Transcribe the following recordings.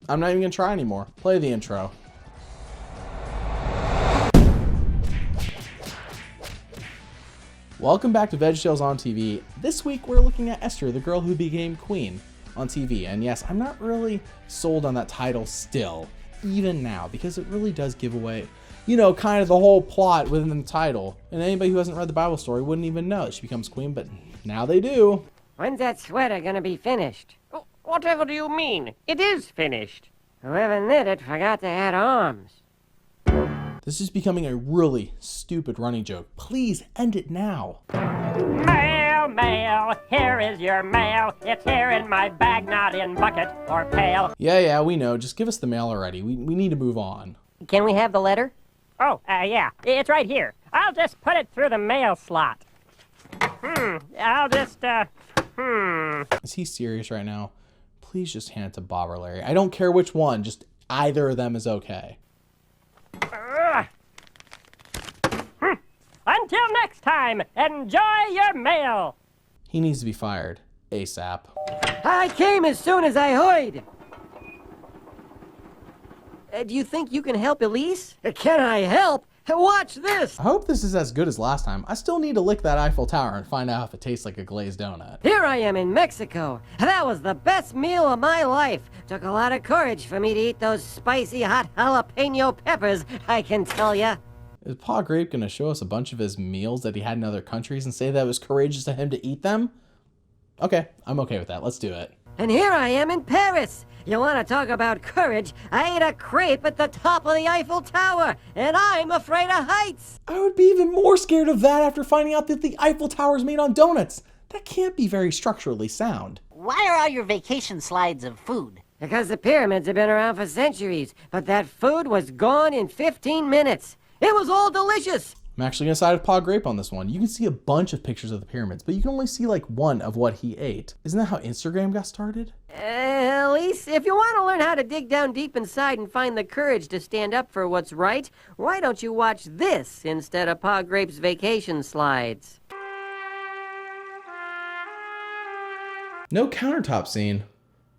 I'm not even gonna try anymore. Play the intro. Welcome back to VeggieTales on TV. This week we're looking at Esther, the girl who became queen, on TV. And yes, I'm not really sold on that title still, even now, because it really does give away, you know, kind of the whole plot within the title. And anybody who hasn't read the Bible story wouldn't even know that she becomes queen, but now they do. When's that sweater gonna be finished? Whatever do you mean? It is finished. Whoever knit it forgot to add arms. This is becoming a really stupid running joke. Please end it now. Mail, mail, here is your mail. It's here in my bag, not in bucket or pail. Yeah, we know. Just give us the mail already. We need to move on. Can we have the letter? Oh, yeah, it's right here. I'll just put it through the mail slot. I'll just, Is he serious right now? Please just hand it to Bob or Larry. I don't care which one. Just either of them is okay. Until next time, enjoy your mail. He needs to be fired. ASAP. I came as soon as I heard. Do you think you can help Elise? Can I help? Watch this. I hope this is as good as last time. I still need to lick that Eiffel Tower and find out if it tastes like a glazed donut. Here I am in Mexico. That was the best meal of my life. Took a lot of courage for me to eat those spicy hot jalapeno peppers, I can tell ya. Is Pa Grape going to show us a bunch of his meals that he had in other countries and say that it was courageous of him to eat them? Okay, I'm okay with that. Let's do it. And here I am in Paris. You want to talk about courage? I ate a crepe at the top of the Eiffel Tower, and I'm afraid of heights. I would be even more scared of that after finding out that the Eiffel Tower is made on donuts. That can't be very structurally sound. Why are all your vacation slides of food? Because the pyramids have been around for centuries, but that food was gone in 15 minutes. It was all delicious. I'm actually going to side with Pa Grape on this one. You can see a bunch of pictures of the pyramids, but you can only see like one of what he ate. Isn't that how Instagram got started? Elise, if you want to learn how to dig down deep inside and find the courage to stand up for what's right, why don't you watch this instead of Pa Grape's vacation slides? No countertop scene.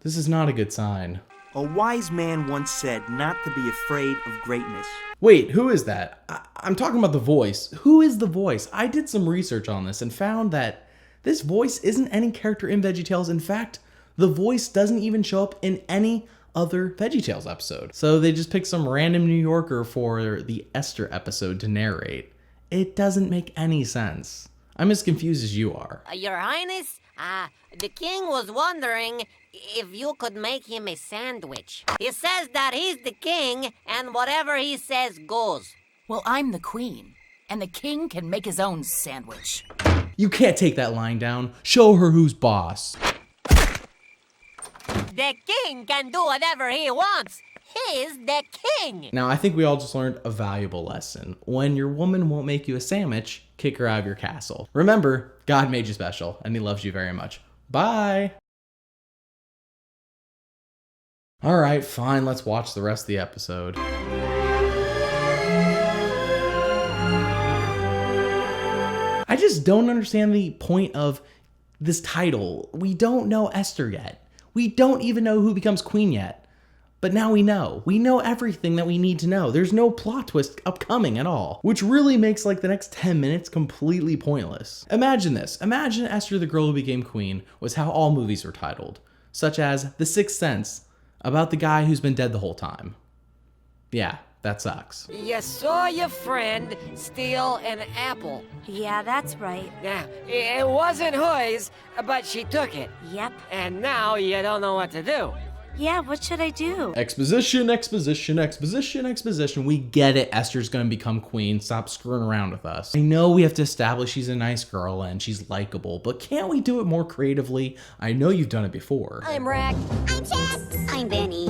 This is not a good sign. A wise man once said not to be afraid of greatness. Wait, who is that? I'm talking about the voice. Who is the voice? I did some research on this and found that this voice isn't any character in VeggieTales. In fact, the voice doesn't even show up in any other VeggieTales episode. So they just picked some random New Yorker for the Esther episode to narrate. It doesn't make any sense. I'm as confused as you are. Your Highness, the king was wondering if you could make him a sandwich. He says that he's the king, and whatever he says goes. Well, I'm the queen, and the king can make his own sandwich. You can't take that line down. Show her who's boss. The king can do whatever he wants. He's the king. Now, I think we all just learned a valuable lesson. When your woman won't make you a sandwich, kick her out of your castle. Remember, God made you special, and he loves you very much. Bye. All right, fine, let's watch the rest of the episode. I just don't understand the point of this title. We don't know Esther yet. We don't even know who becomes queen yet. But now we know. We know everything that we need to know. There's no plot twist upcoming at all, which really makes like the next 10 minutes completely pointless. Imagine this. Imagine Esther, the girl who became queen, was how all movies were titled, such as The Sixth Sense, about the guy who's been dead the whole time. Yeah, that sucks. You saw your friend steal an apple. Yeah, that's right. Yeah, it wasn't hers, but she took it. Yep. And now you don't know what to do. Yeah, what should I do? Exposition, exposition, exposition, exposition. We get it. Esther's gonna become queen. Stop screwing around with us. I know we have to establish she's a nice girl and she's likable, but can't we do it more creatively? I know you've done it before. I'm Rack. I'm Jess. I'm Benny.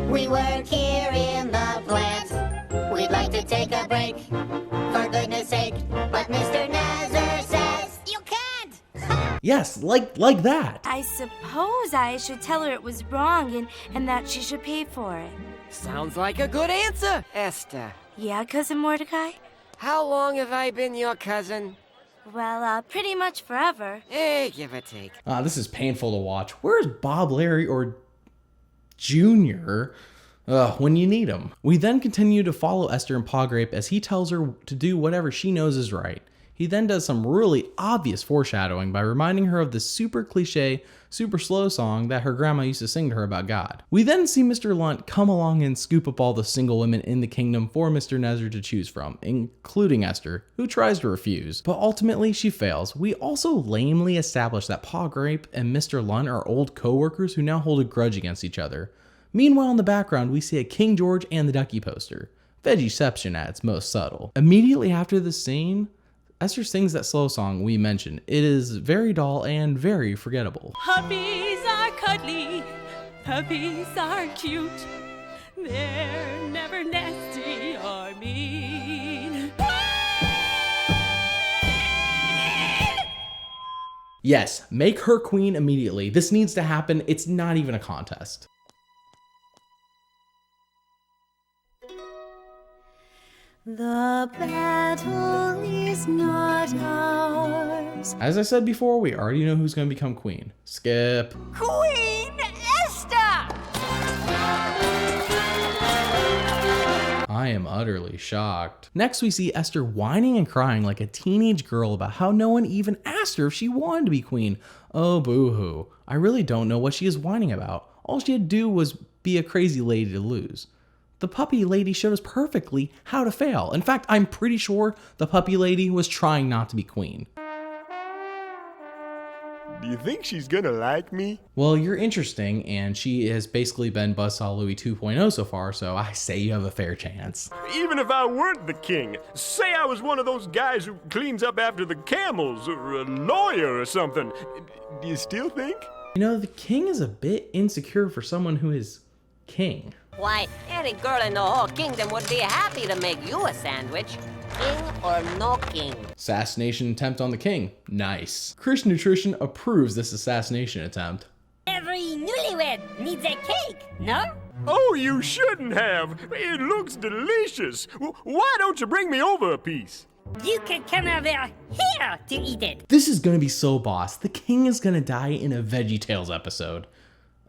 We work here in the plant. We'd like to take a break, for goodness sake. But Mr. Nazar says you can't. Yes, like that. I suppose I should tell her it was wrong and that she should pay for it. Sounds like a good answer, Esther. Yeah, Cousin Mordecai? How long have I been your cousin? Well, pretty much forever. Give or take. This is painful to watch. Where's Bob, Larry, or Junior. When you need him. We then continue to follow Esther and Pawgrape as he tells her to do whatever she knows is right. He then does some really obvious foreshadowing by reminding her of the super cliche, super slow song that her grandma used to sing to her about God. We then see Mr. Lunt come along and scoop up all the single women in the kingdom for Mr. Nezzer to choose from, including Esther, who tries to refuse, but ultimately she fails. We also lamely establish that Pawgrape and Mr. Lunt are old co-workers who now hold a grudge against each other. Meanwhile, in the background, we see a King George and the Ducky poster. VeggieTales at its most subtle. Immediately after this scene, Esther sings that slow song we mentioned. It is very dull and very forgettable. Puppies are cuddly, puppies are cute. They're never nasty or mean. Yes, make her queen immediately. This needs to happen. It's not even a contest. The battle is not ours. As I said before, we already know who's going to become queen. Skip. Queen Esther! I am utterly shocked. Next, we see Esther whining and crying like a teenage girl about how no one even asked her if she wanted to be queen. Oh, boo-hoo. I really don't know what she is whining about. All she had to do was be a crazy lady to lose. The puppy lady showed us perfectly how to fail. In fact, I'm pretty sure the puppy lady was trying not to be queen. Do you think she's gonna like me? Well, you're interesting, and she has basically been Buzzsaw Louie 2.0 so far, so I say you have a fair chance. Even if I weren't the king, say I was one of those guys who cleans up after the camels, or a lawyer or something, do you still think? You know, the king is a bit insecure for someone who is king. Why, any girl in the whole kingdom would be happy to make you a sandwich. King or no king. Assassination attempt on the king. Nice. Chris Nutrition approves this assassination attempt. Every newlywed needs a cake, no? Oh, you shouldn't have. It looks delicious. Why don't you bring me over a piece? You could come over here to eat it. This is gonna be so boss. The king is gonna die in a VeggieTales episode.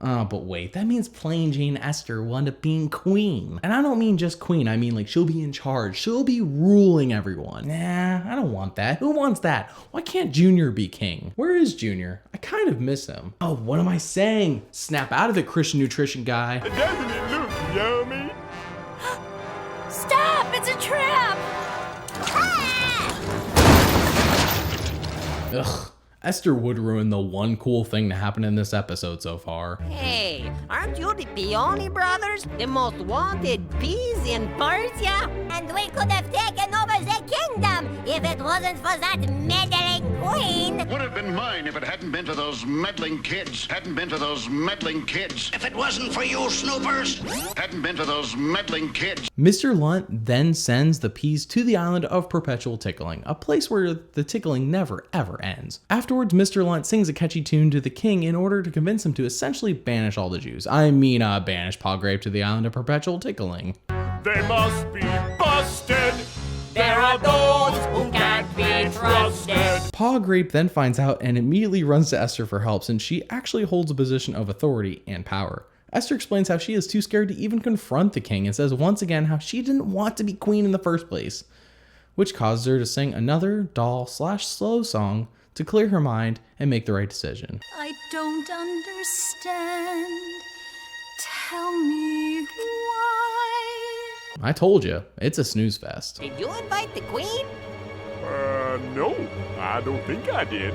But wait, that means plain Jane Esther will end up being queen. And I don't mean just queen, I mean like she'll be in charge. She'll be ruling everyone. Nah, I don't want that. Who wants that? Why can't Junior be king? Where is Junior? I kind of miss him. Oh, what am I saying? Snap out of it, Christian Nutrition guy. Doesn't it look yummy? Stop! It's a trap! Ugh. Esther would ruin the one cool thing to happen in this episode so far. Hey, aren't you the Peony brothers? The most wanted peas in Persia? And we could have taken over the kingdom if it wasn't for that meddling queen. Would have been mine if it hadn't been to those meddling kids. Hadn't been to those meddling kids. If it wasn't for you snoopers. Hadn't been to those meddling kids. Mr. Lunt then sends the peas to the island of perpetual tickling, a place where the tickling never ever ends. Afterwards, Mr. Lunt sings a catchy tune to the king in order to convince him to essentially banish all the Jews. Banish Pawgrape to the island of perpetual tickling. They must be busted. There are those who can't be trusted. Pawgrape then finds out and immediately runs to Esther for help since she actually holds a position of authority and power. Esther explains how she is too scared to even confront the king and says once again how she didn't want to be queen in the first place, which causes her to sing another doll/slow song to clear her mind and make the right decision. I don't understand. Tell me why. I told you, it's a snooze fest. Did you invite the queen? No, I don't think I did.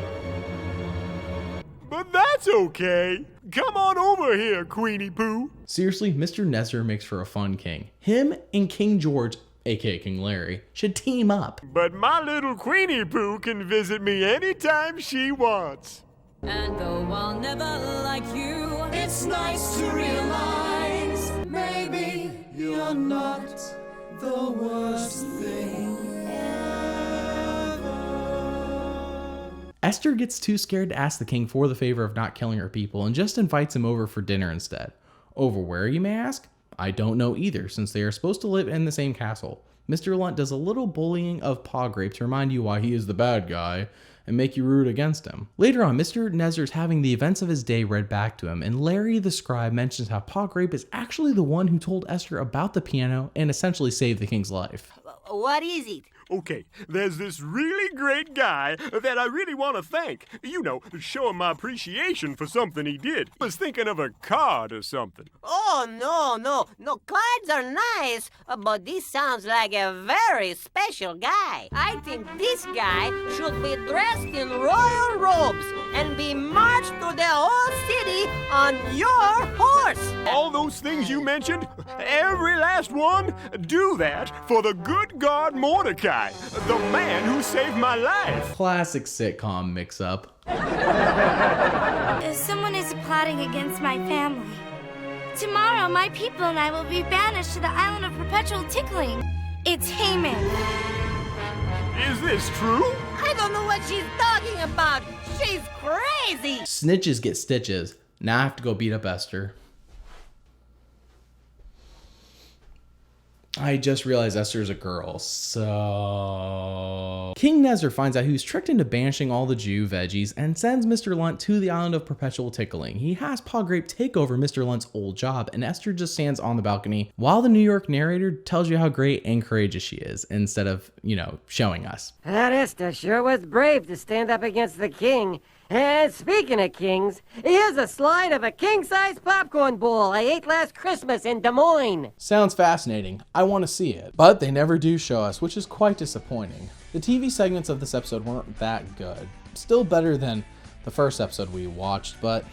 But that's okay. Come on over here, Queenie Pooh. Seriously, Mr. Nezzer makes for a fun king. Him and King George, aka King Larry, should team up. But my little Queenie Pooh can visit me anytime she wants. And though I'll never like you, it's nice to realize maybe you're not the worst thing ever. Esther gets too scared to ask the king for the favor of not killing her people and just invites him over for dinner instead. Over where, you may ask? I don't know either, since they are supposed to live in the same castle. Mr. Lunt does a little bullying of Pawgrape to remind you why he is the bad guy, and make you root against him. Later on, Mr. Nezer's having the events of his day read back to him, and Larry the scribe mentions how Pa Grape is actually the one who told Esther about the piano and essentially saved the king's life. What is it? Okay, there's this really great guy that I really want to thank. You know, show him my appreciation for something he did. I was thinking of a card or something. Oh, no, cards are nice, but this sounds like a very special guy. I think this guy should be dressed in royal robes and be marched through the whole city on your horse. All those things you mentioned, every last one, do that for the good God Mordecai, the man who saved my life. Classic sitcom mix-up. Someone is plotting against my family. Tomorrow, my people and I will be banished to the island of perpetual tickling. It's Haman. Is this true? I don't know what she's talking about. She's crazy. Snitches get stitches. Now I have to go beat up Esther. I just realized Esther's a girl, so... King Nezer finds out who's tricked into banishing all the Jew veggies and sends Mr. Lunt to the island of perpetual tickling. He has Pa Grape take over Mr. Lunt's old job, and Esther just stands on the balcony while the New York narrator tells you how great and courageous she is, instead of, showing us. That Esther sure was brave to stand up against the king. And speaking of kings, here's a slide of a king-size popcorn bowl I ate last Christmas in Des Moines. Sounds fascinating. I want to see it. But they never do show us, which is quite disappointing. The TV segments of this episode weren't that good. Still better than the first episode we watched, but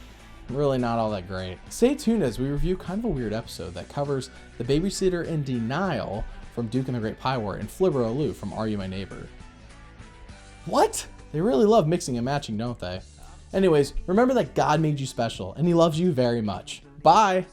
really not all that great. Stay tuned as we review kind of a weird episode that covers the babysitter in denial from Duke and the Great Pie War and Flibber Aloo from Are You My Neighbor? What? They really love mixing and matching, don't they? Anyways, remember that God made you special, and he loves you very much. Bye!